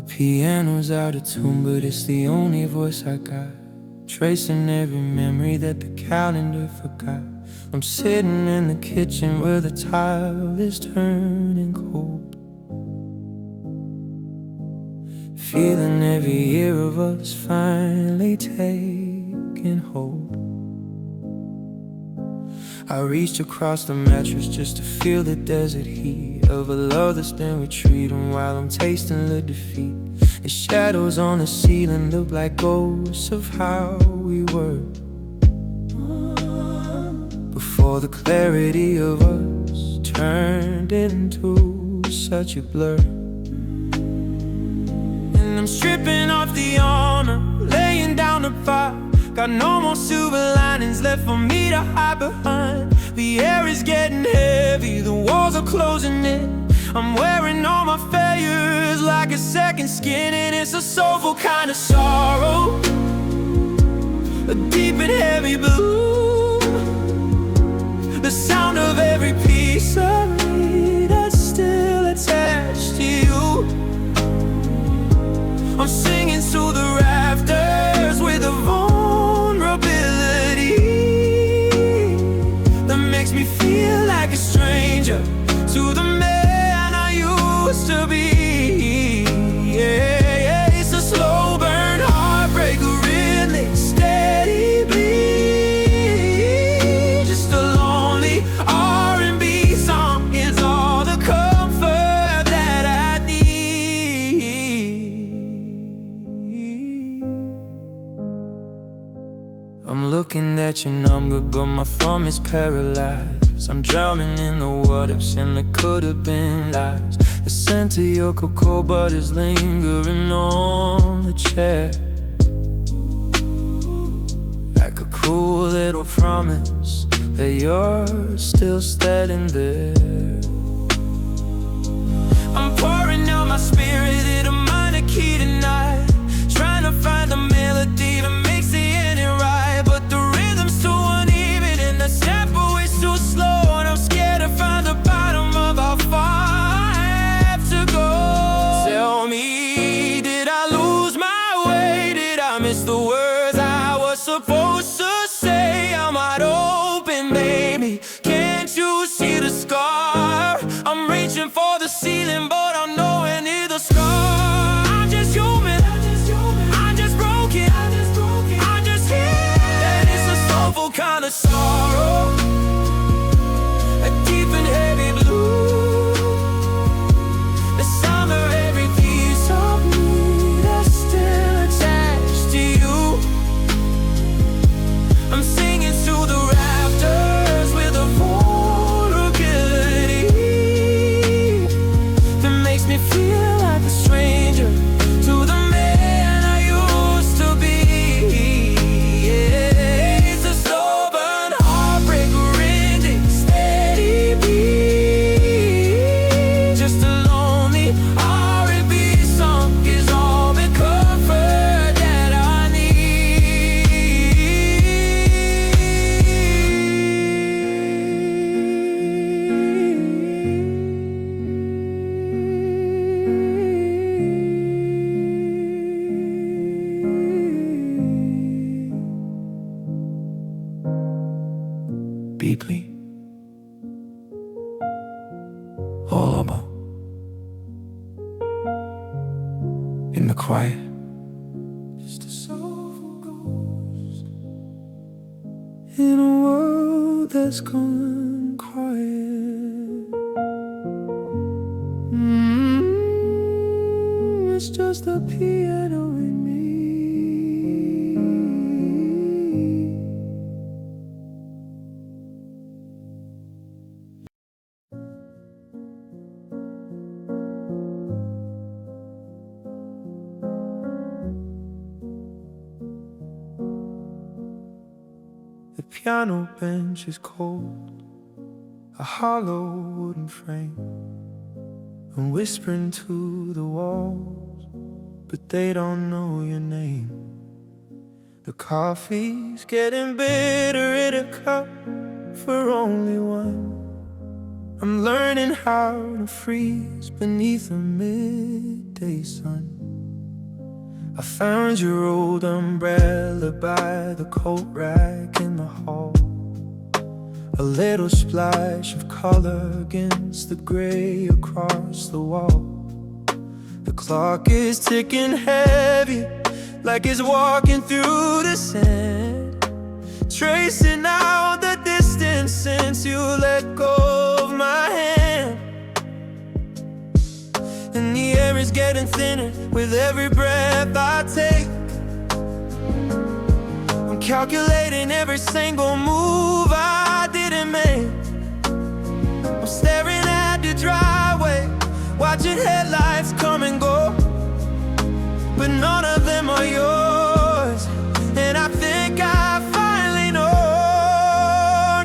Piano's out of tune, but it's the only voice I got, tracing every memory that the calendar forgot. I'm sitting in the kitchen where the tile is turning cold, feeling every year of us finally taking hold. I reached across the mattress just to feel the desert heat of a love that's been retreating while I'm tasting the defeat. The shadows on the ceiling look like ghosts of how we were before the clarity of us turned into such a blur. And I'm stripping off the armor, laying down the fire. Got no more silver linings left for me to hide behind. The air is getting heavy, the walls are closing in. I'm wearing all my failures like a second skin, and it's a soulful kind of sorrow, a deep and heavy blue. The sound of every piece of me that's still attached to you. I'm singing to the rafters with a vulnerability that makes me feel like a stranger to the man I used to be. Yeah, it's a slow burn heartbreak, a really steady bleed. Just a lonely R&B song is all the comfort that I need. I'm looking at your number, but my thumb is paralyzed. I'm drowning in the what ifs and the could have been lies. The scent of your cocoa butter's lingering on the chair, like a cool little promise that you're still standing there. I'm pouring out my spirit in a minor key tonight, trying to find the melody that makes the ending right. But the rhythm's too uneven and the tempo is too slow, and I'm scared to find the bottom of how far I have to go. Tell me, did I lose my way? Did I miss the words I was supposed to say? I'm wide open, baby, can't you see the scar? I'm reaching for the ceiling, but I'm nowhere near the scar. I'm just human, I'm just broken, I'm just here. And it's a soulful kind of sorrow, a deep and heavy blue. The sound of every piece of me that's still attached to you. I'm singing to the rafters with a vulnerability that makes me feel like a stranger to the man I used to be. Yeah, it's a slow burn heartbreak, rending steady beat. Just a lonely R&B song is all the comfort that I need. Deeply, all over, in the quiet, just a soulful ghost in a world that's gone quiet. It's just the piano in me. The piano bench is cold, a hollow wooden frame. I'm whispering to the walls, but they don't know your name. The coffee's getting bitter in a cup for only one. I'm learning how to freeze beneath a midday sun. I found your old umbrella by the coat rack in the hall. A little splash of color against the gray across the wall. The clock is ticking heavy, like it's walking through the sand, tracing out the distance since you let go of my hand. And the air is getting thinner with every breath I take. I'm calculating every single move I didn't make. I'm staring at the driveway, watching headlights come and go, but none of them are yours. And I think I finally know.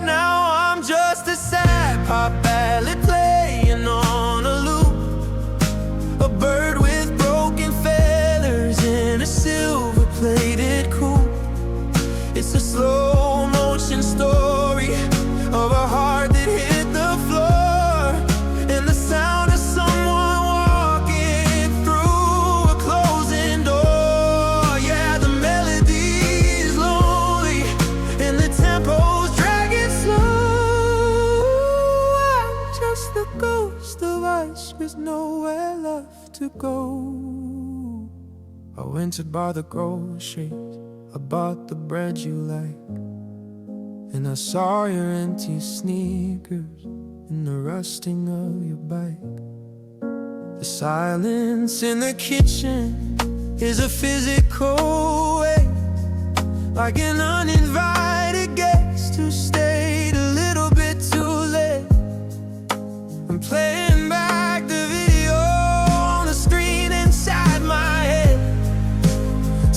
Now I'm just a sad pop ballad playing on a loop, a bird with broken feathers in a silver-plated coupe. It's a slow motion story of a heart that hit the floor, and the sound of someone walking through a closing door. Yeah, the melody is lonely and the tempo's dragging slow. I'm just the ghost of us with nowhere left to go. I went to buy the groceries, I bought the bread you like, and I saw your empty sneakers and the rusting of your bike. The silence in the kitchen is a physical way, like an uninvited guest who stayed a little bit too late. I'm playing back the video on the screen inside my head,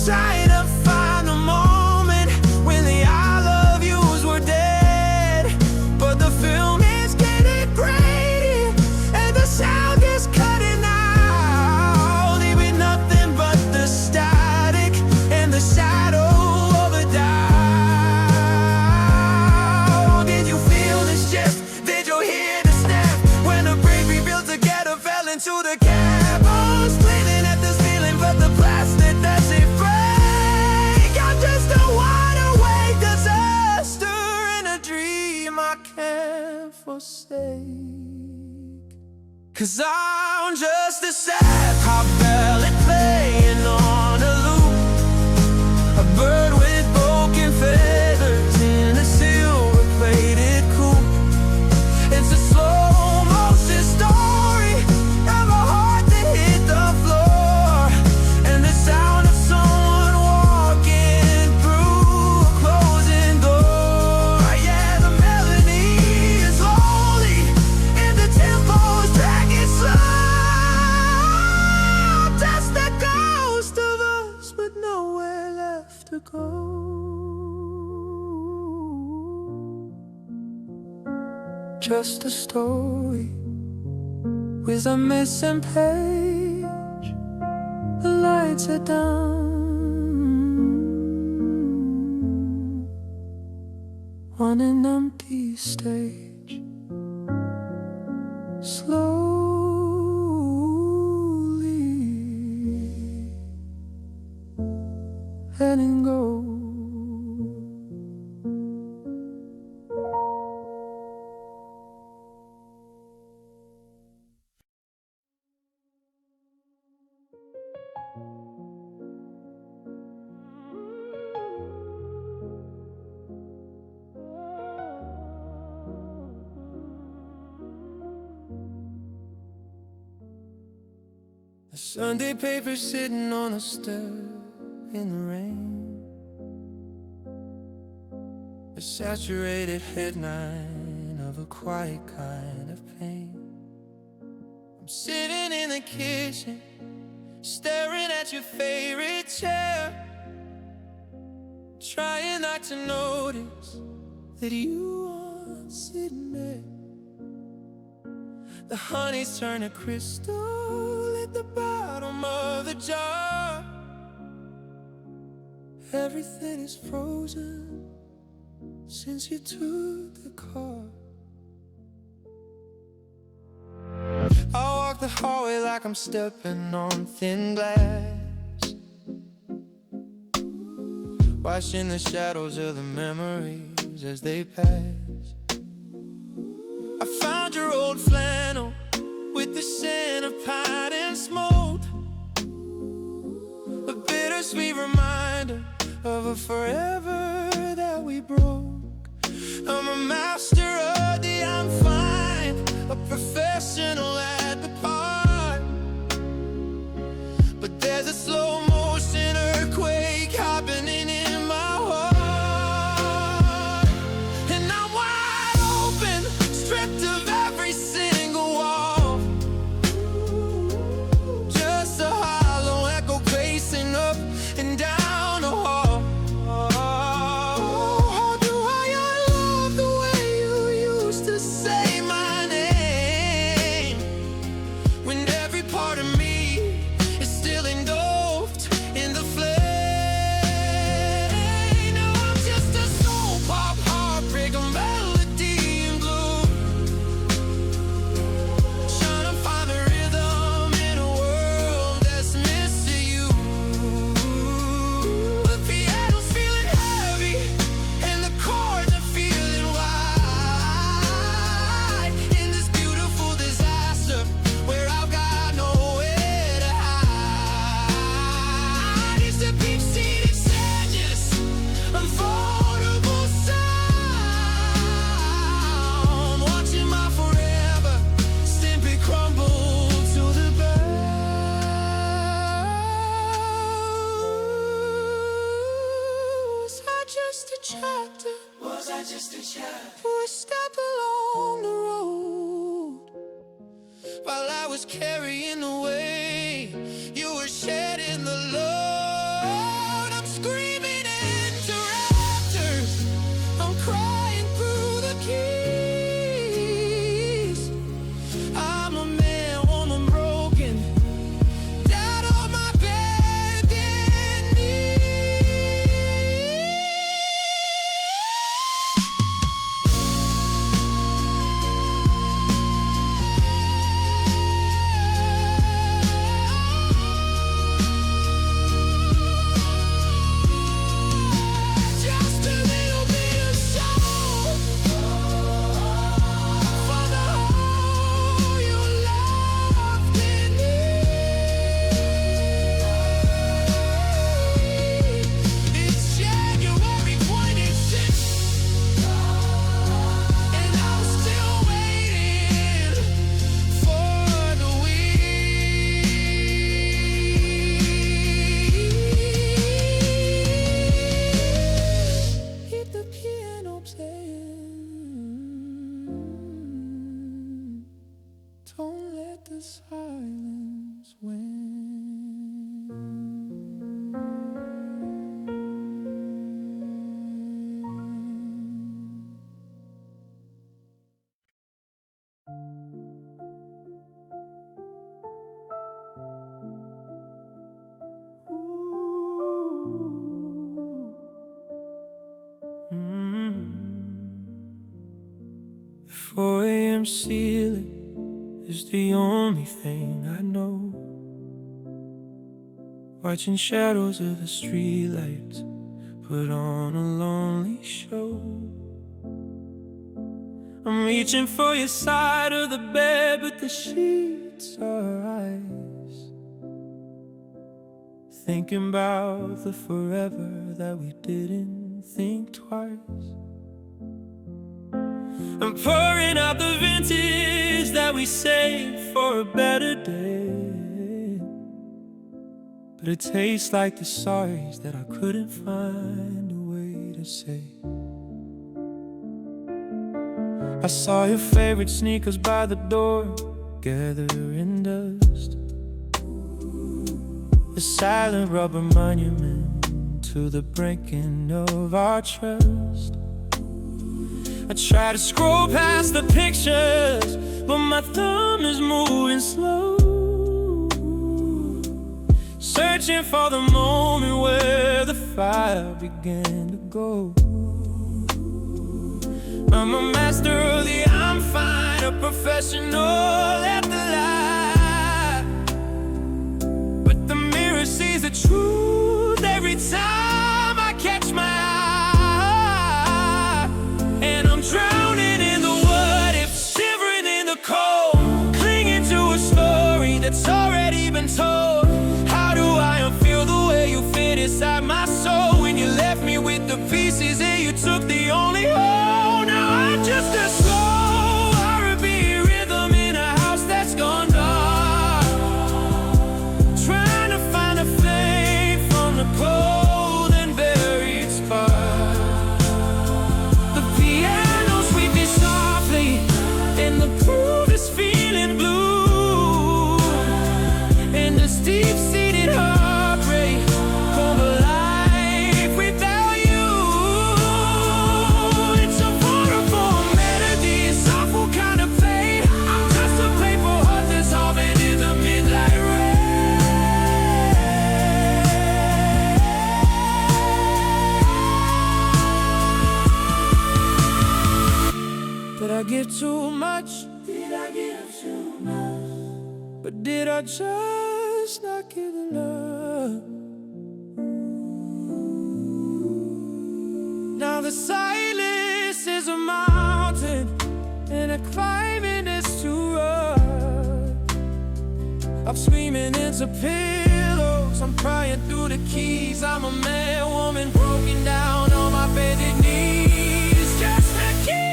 trying to find a moment when the I love yous were dead. But the film is getting grainy and the sound is cutting out, leaving nothing but the static and the shadow of a doubt. Did you feel this shift? Did you hear the snap when the brave rebuilt together fell into the cab? I was cleaning at the ceiling, but the plastic doesn't break. I'm just a wide awake disaster in a dream I can't forsake. 'Cause I'm just a sad pop ballad playing on a loop, a bird with broken feathers in a silver-plated coupe. It's a slow motion story of a heart that hit the floor, and the sound of someone walking through a closing door. Yeah, the melody is lonely and the tempo's dragging slow. Just the ghost of us with nowhere left to go. Just a story with a missing page. The lights are down on an empty stage, slowly letting go. The Sunday paper sitting on a step in the rain, a saturated headline of a quiet kind of pain. I'm sitting in the kitchen, staring at your favorite chair, trying not to notice that you are sitting there. The honey's turned to crystal at the bottom of the jar. Everything is frozen since you took the car. I walk the hallway like I'm stepping on thin glass, watching the shadows of the memories as they pass. I found your old flannel with the scent of pine and smoke, a bittersweet reminder of a forever that we broke. I'm a master of the I'm fine, a professional at the part, but there's a slow motion earthquake happening in my heart. And I'm wide open, stripped of every single wall, just a hollow echo pacing up and down the hall. How do I unlove the way you used to say my name, when every part of me is still engulfed in the flame? Now I'm just a soul pop heartbreak, a melody in blue, trying to find the rhythm in a world that's missing you. The piano's feeling heavy and the chords are feeling wide, in this beautiful disaster where I've got nowhere to hide. It's a deep-seated sadness, a vulnerable sound, watching my forever simply crumble to the ground. Was I just a chapter? Was I just a chapter? Or a step along the road? While I was carrying the weight, you were shedding the load. I'm screaming into rafters, I'm crying through the keys. I'm a man, woman broken, down on my bended knee. Just a little bit of soul for the hole you left in me. It's January 26th, and I'm still waiting for the week. Keep the piano playing, don't let the silence win. The 4 a.m. ceiling is the only thing I know, watching shadows of the streetlights put on a lonely show. I'm reaching for your side of the bed, but the sheets are ice, thinking about the forever that we didn't think twice. I'm pouring out the vintage that we saved for a better day, but it tastes like the sorries that I couldn't find a way to say. I saw your favorite sneakers by the door, gathering dust, a silent rubber monument to the breaking of our trust. I try to scroll past the pictures, but my thumb is moving slow, searching for the moment where the fire began to go. I'm a master of the I'm fine, a professional at the lie, but the mirror sees the truth every time I catch my this deep-seated heartbreak from a life without you. It's a wonderful melody, it's awful kind of pain. I'm just a playful heart that's hopping in the midnight rain. Did I give too much? Did I give too much? But did I just not give enough? Now the silence is a mountain, and the climbing is too rough. I'm screaming into pillows, I'm crying through the keys. I'm a man, woman, broken down on my bended knees. Just a key.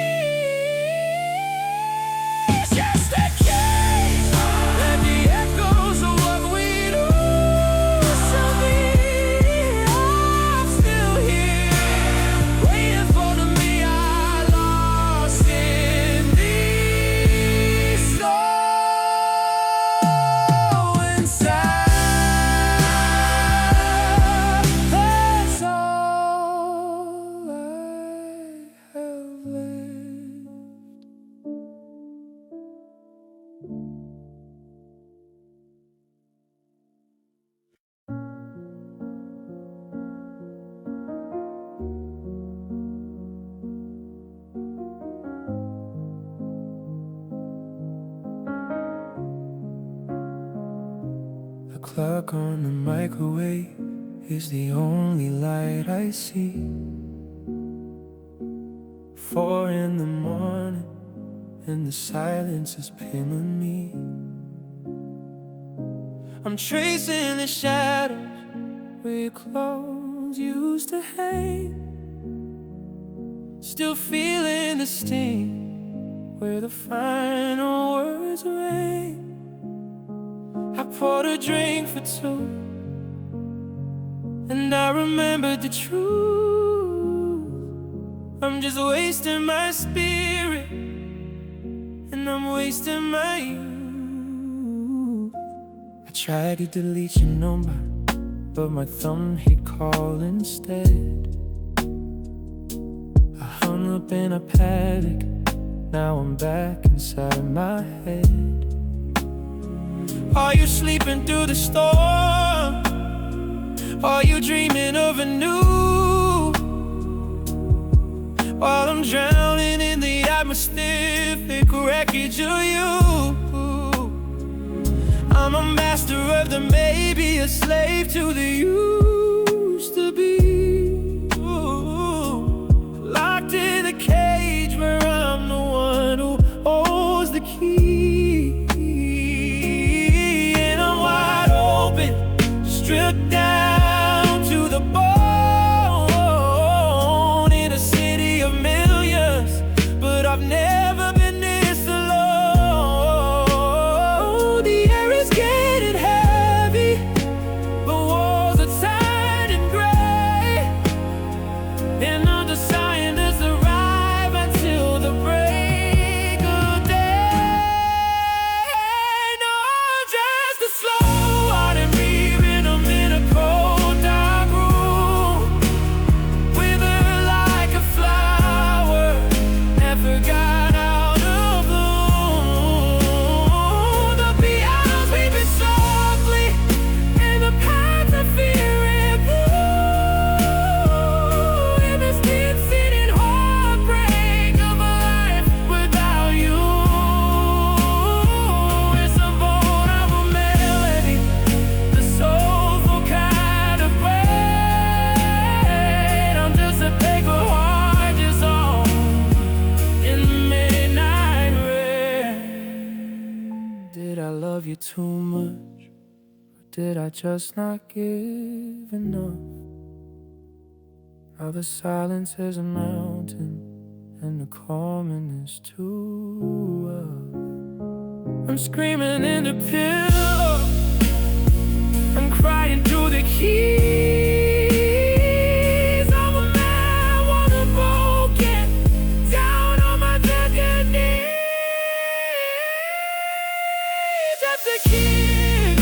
The clock on the microwave is the only light I see. 4 in the morning and the silence is pinning me. I'm tracing the shadows where your clothes used to hang, still feeling the sting where the final words rang. I poured a drink for 2, and I remembered the truth. I'm just wasting my spirit, and I'm wasting my youth. I tried to delete your number, but my thumb hit call instead. I hung up in a panic, now I'm back inside my head. Are you sleeping through the storm? Are you dreaming of a new? While I'm drowning in the atmospheric wreckage of you. I'm a master of the maybe, a slave to the used to be. Locked in a cage where I'm the one who holds the key. Stripped down to the bone in a city of millions, but I've never been this alone. The air is getting heavy, the walls are turning gray, and under scientists arrive until the break of day. No, I'm just a slow-hearted breather. Love you too much, or did I just not give enough? Now the silence is a mountain, and the calming is too rough. I'm screaming in the pillow, I'm crying through the keys. I'm a man, wanna broken down on my bended knees. Just a kid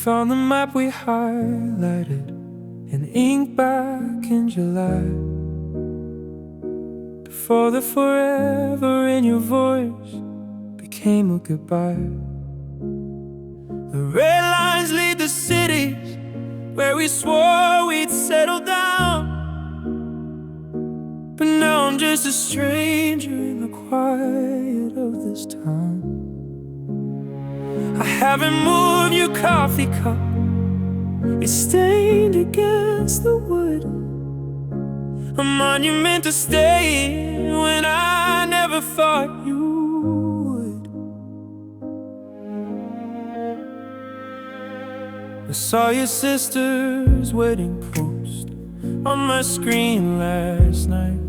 found the map we highlighted in ink back in July, before the forever in your voice became a goodbye. The red lines lead the cities where we swore we'd settle down, but now I'm just a stranger in the quiet of this town. I haven't moved your coffee cup, it's stained against the wood, a monument to stay when I never thought you would. I saw your sister's wedding post on my screen last night.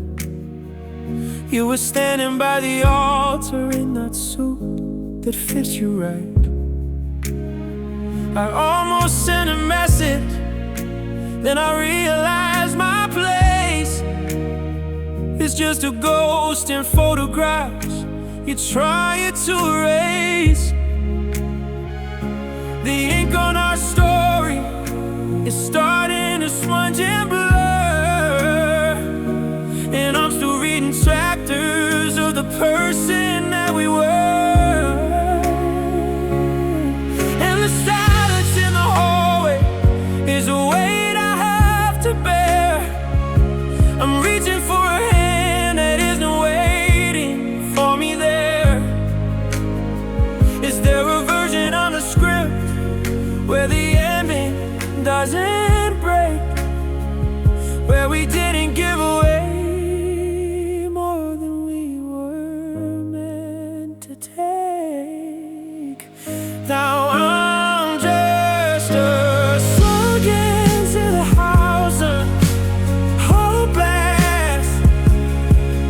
You were standing by the altar in that suit that fits you right. I almost sent a message, then I realized my place is just a ghost in photographs you're trying to erase. The ink on our story is starting to smudge and blur, and I'm still reading chapters of the person that we were. And the silence in the hallway is a weight I have to bear. I'm reaching for a hand that isn't waiting for me there. Is there a version of the script where the ending doesn't break, where we didn't give away more than we were meant to take? Now I'm just a slug into the house of hollow blast,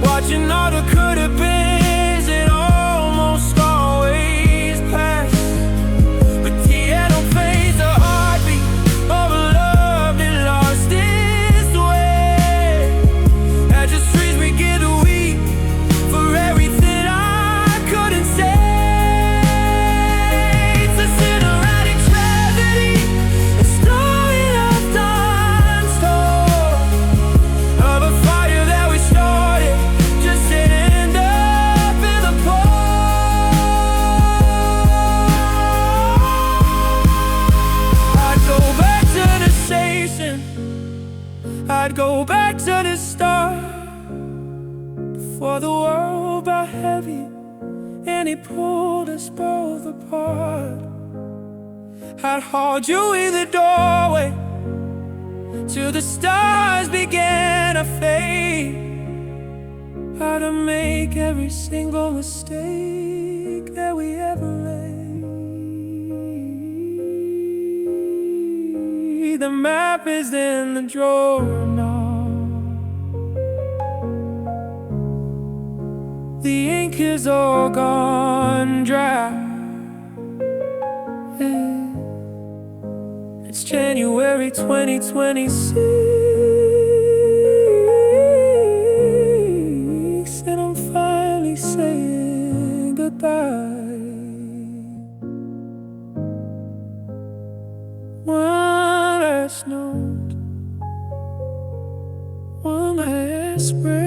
watching all the could have beens that almost always pass. But yeah, don't face the heartbeat of a love that lost its way. As the streets begin to weep for everything I couldn't say. It's a cinematic tragedy, a story left untold, of a fire that we started just to end up in the I'd go back to the station, I'd go back to the start, before the world got heavy and it pulled us both apart. I'd hold you in the doorway till the stars began to fade. I'd make every single mistake that we ever made. The map is in the drawer now, the ink is all gone dry. It's January 2026, and I'm finally saying goodbye. One last note, one last breath.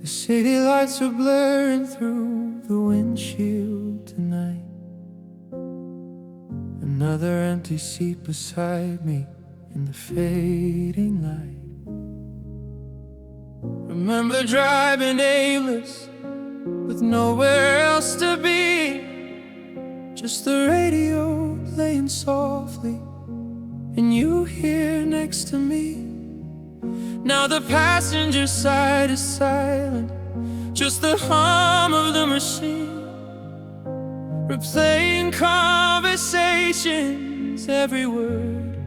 The city lights are blurring through the windshield tonight. Another empty seat beside me in the fading light. Remember driving aimless with nowhere else to be, just the radio playing softly and you here next to me. Now the passenger side is silent, just the hum of the machine, replaying conversation feelings, every word,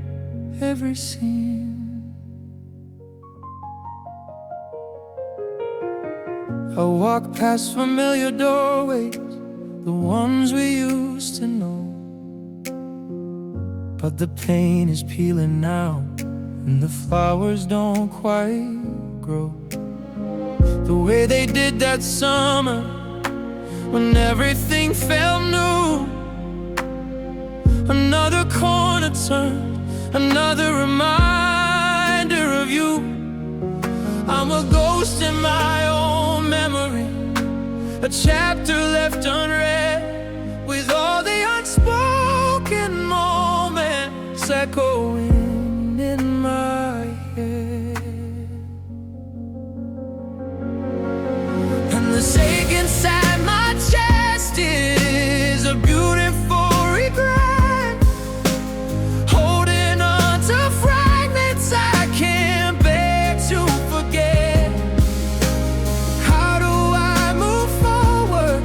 every scene. I walk past familiar doorways, the ones we used to know, but the pain is peeling now, and the flowers don't quite grow the way they did that summer when everything felt new. Another corner turned, another reminder of you. I'm a ghost in my own memory, a chapter left unread, with all the unspoken moments echoing in my head. And the ache inside my chest is a beautiful regret, holding on to fragments I can't bear to forget. How do I move forward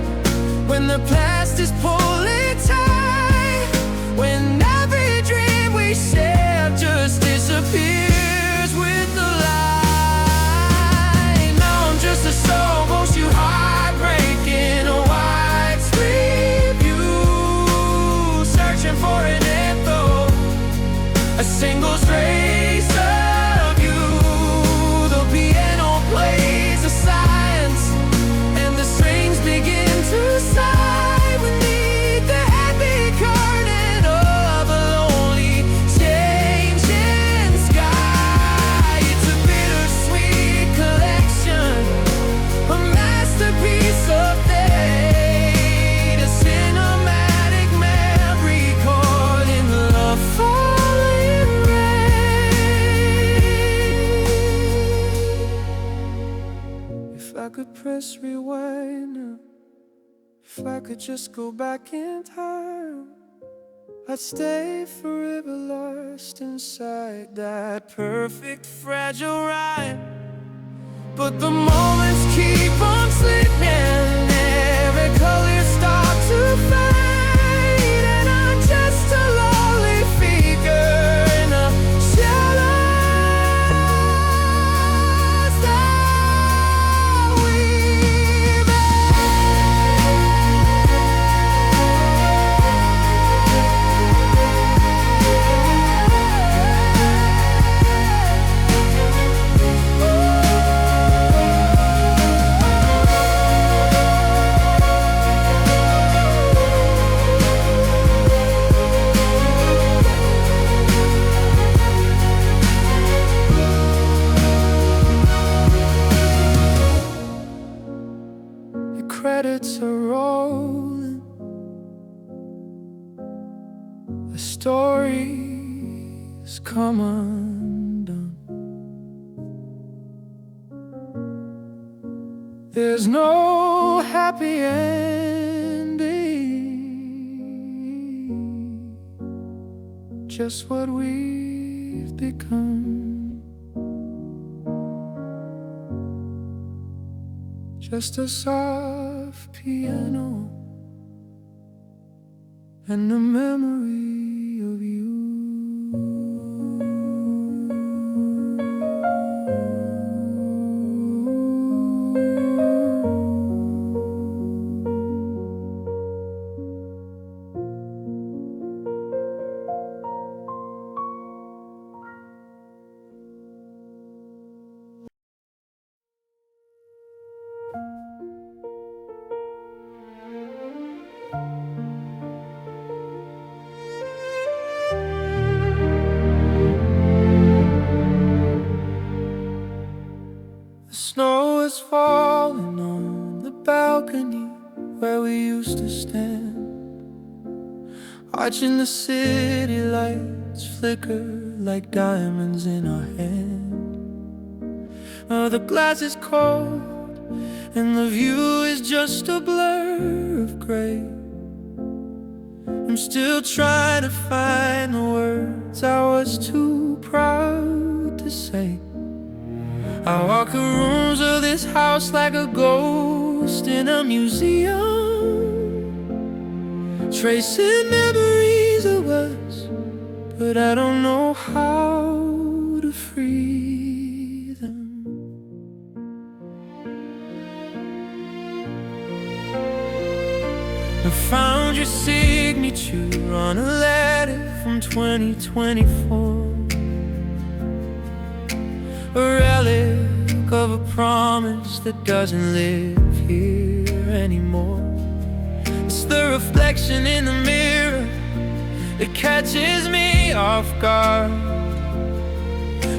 when the past is pulling tight, when every dream we shared just disappears with the light? Now I'm just a soul, most you heartbreaking, a wide street view, searching for an echo, a single trace of you. The piano plays a silence, and the strings begin to sigh beneath the heavy curtain of a lonely, changing sky. It's a bittersweet collection, a masterpiece of fate, a cinematic memory caught in the falling rain. If I could press rewind now, if I could just go back in time, I'd stay forever lost inside that perfect fragile rhyme. But the moments keep on slipping, every color starts to fade, and I'm just a lonely figure in a shadows that weave. Your credits are rolling, the story's come undone. There's no happy ending, just what we've become, just a soft piano and the memory of you. The snow is falling on the balcony where we used to stand, watching the city lights flicker like diamonds in our hand. Oh, the glass is cold and the view is just a blur of gray. I'm still trying to find the words I was too proud to say. I walk the rooms of this house like a ghost in a museum, tracing memories of us but I don't know how to free them. I found your signature on a letter from 2024, a relic of a promise that doesn't live here anymore. It's the reflection in the mirror that catches me off guard,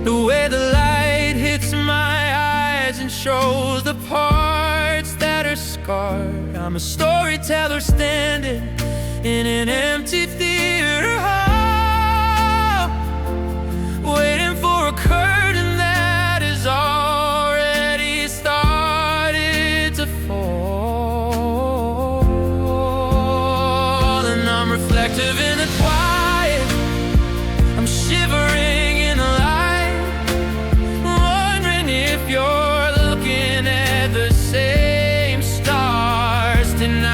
the way the light hits my eyes and shows the parts that are scarred. I'm a storyteller standing in an empty theater hall, waiting for a curtain that has already started to fall. And I'm reflective in the quiet, I'm shivering in the light, wondering if you're looking at the same stars tonight.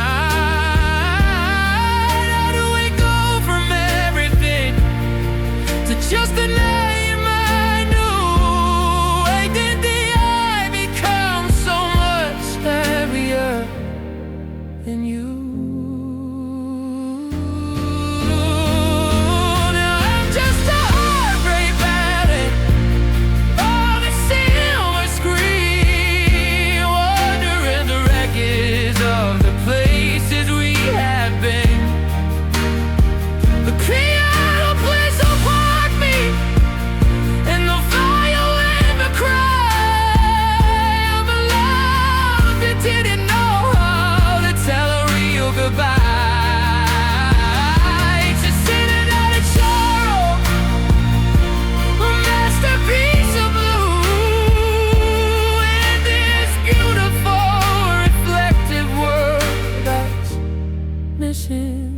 How do we go from everything to just a name I knew? Why did the eye become so much heavier than you? Now I'm just a heartbreak ballad on a silver screen, wandering the wreckage of the places we have been. The piano plays so part me, and the violin will cry. I'm alone if you didn't know how to tell a real goodbye. It's a cinematic sorrow, a masterpiece of blue, in this beautiful reflective world that's missing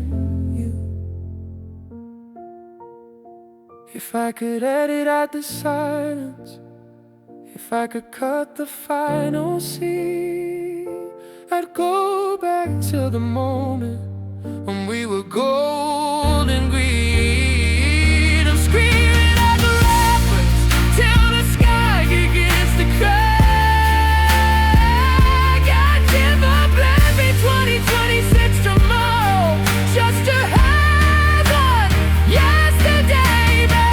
you. If I could edit out the silence, if I could cut the final scene, I'd go back to the moment when we were gold and green. I'm screaming at the rapids till the sky begins to crack. I'd give up every 2026 tomorrow just to have one yesterday back.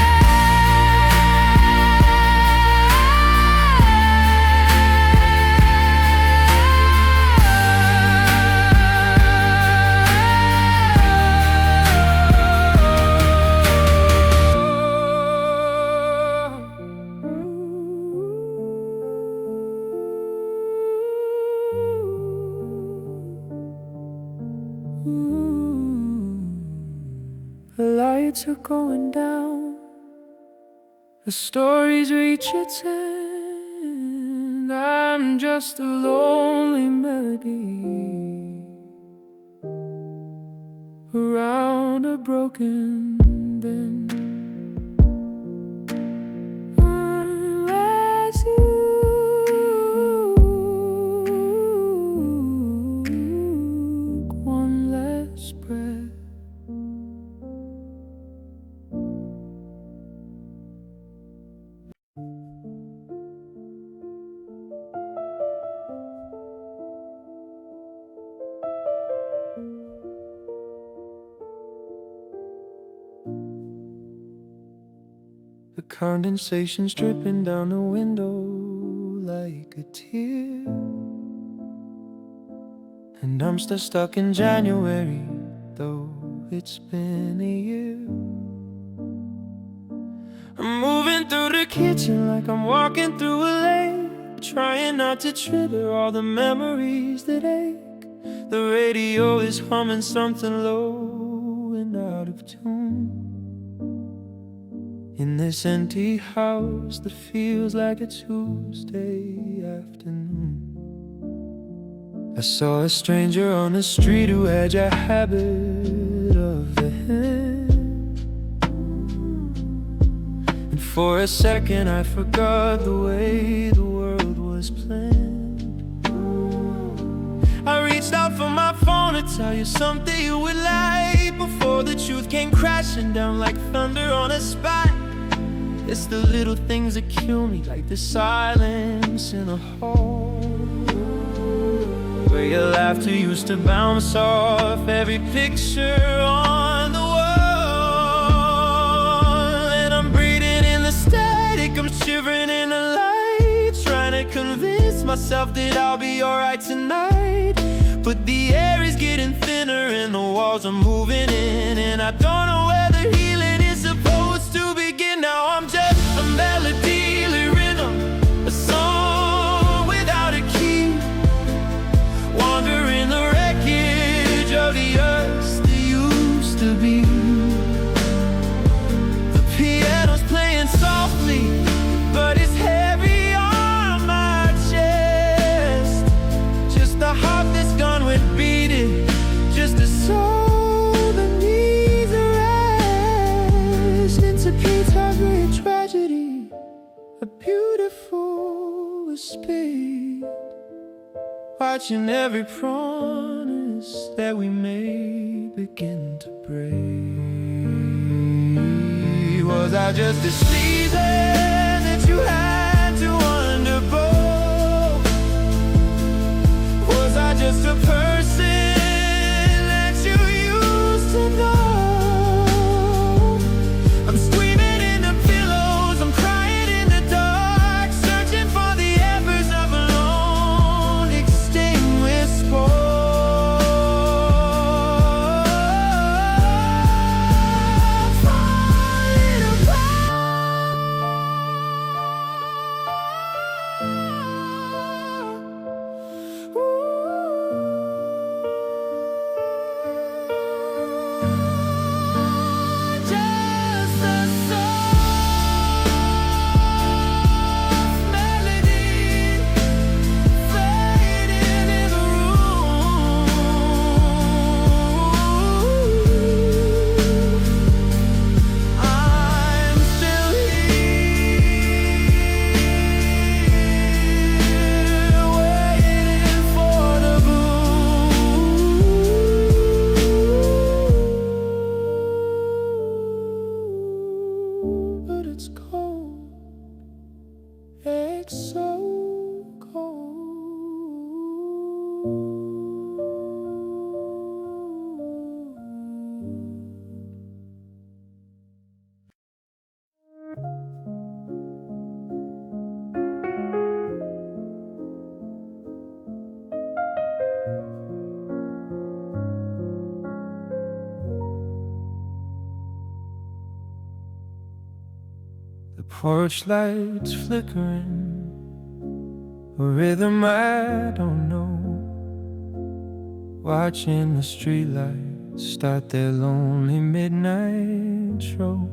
The lights are going down, the story's reached its end. I'm just a lonely melody around a broken bend. Unless you one last breath. The condensation's dripping down the window like a tear, and I'm still stuck in January, though it's been a year. I'm moving through the kitchen like I'm walking through a lake, trying not to trigger all the memories that ache. The radio is humming something low and out of tune, in this empty house that feels like a Tuesday afternoon. I saw a stranger on the street who had a habit of the hand, and for a second I forgot the way the world was planned. I reached out for my phone to tell you something you would like, before the truth came crashing down like thunder on a spot. It's the little things that kill me, like the silence in a hall, where your laughter used to bounce off every picture on the wall. And I'm breathing in the static, I'm shivering in the light, trying to convince myself that I'll be alright tonight. But the air is getting thinner and the walls are moving in, and I don't know where the healing is supposed to begin. Now I'm just a melody, a rhythm, a song without a key, wandering the wreckage of the earth that used to be. The piano's playing softly, but it's heavy on my chest. Just a heart that's gone with beating, just a soul that needs a rest. Into Pete's heartbreak tragedy, a beautiful escape, watching every promise that we made begin to break. Was I just a season that you had to undergo? Was I just a person that you used to know? I'm screaming in the pillows, I'm crying in the dark, searching for the embers of a lone extinguished spark. Falling apart. Just a soft melody fading in the room. I'm still here, waiting for the blue. But it's cold, it's so cold. The porch lights flickering, a rhythm I don't know, watching the streetlights start their lonely midnight show.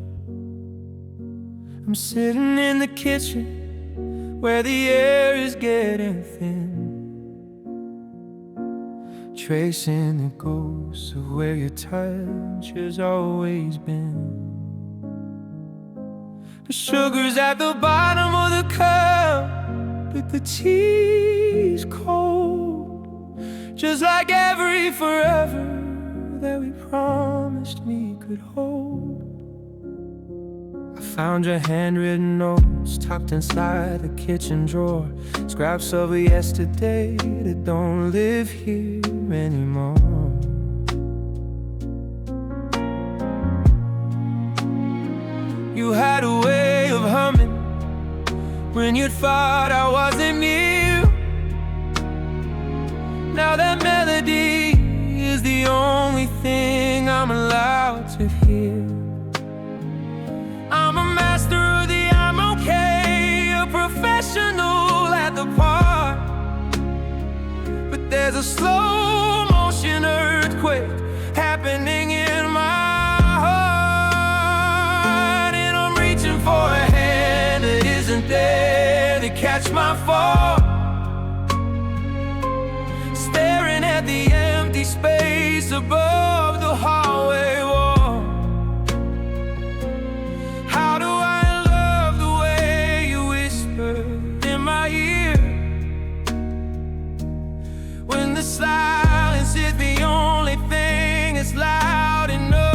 I'm sitting in the kitchen where the air is getting thin, tracing the ghosts of where your touch has always been. The sugar's at the bottom of the cup, but the tea's cold, just like every forever that we promised we could hold. I found your handwritten notes tucked inside the kitchen drawer, scraps of a yesterday that don't live here anymore. You had a way of humming when you thought I wasn't near. Now that melody is the only thing I'm allowed to hear. I'm a master of the I'm okay, a professional at the part, but there's a slow motion earthquake happening in my heart, and I'm reaching for a hand that isn't there to catch my fall, staring at the empty space above the hallway wall. How do I love the way you whisper in my ear, when the silence is the only thing that's loud enough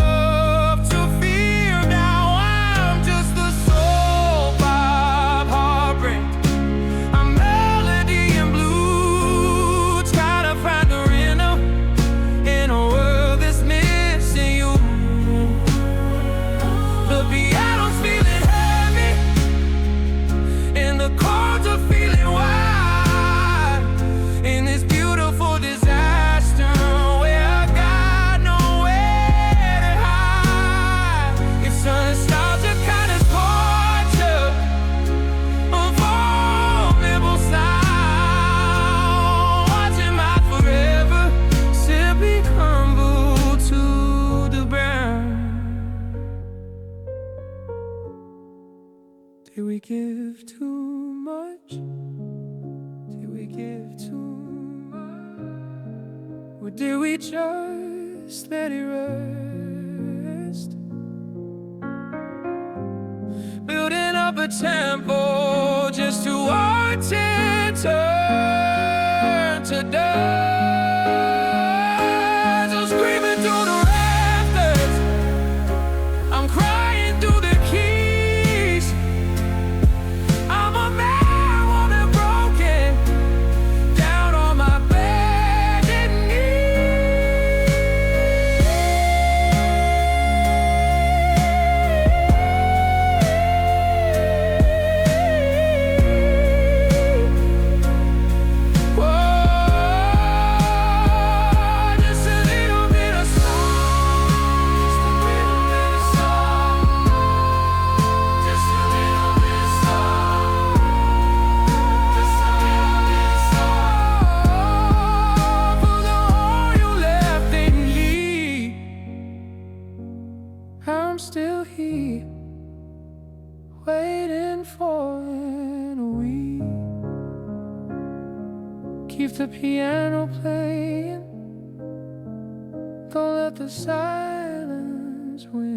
give too much? Did we give too much? Or did we just let it rest? Building up a temple just to watch it turn to dust. I'm screaming through the rafters, I'm crying through the keys. I'm a man, wanted broken, down on my begging I'm still here, waiting for an we keep the piano playing, don't let the silence win.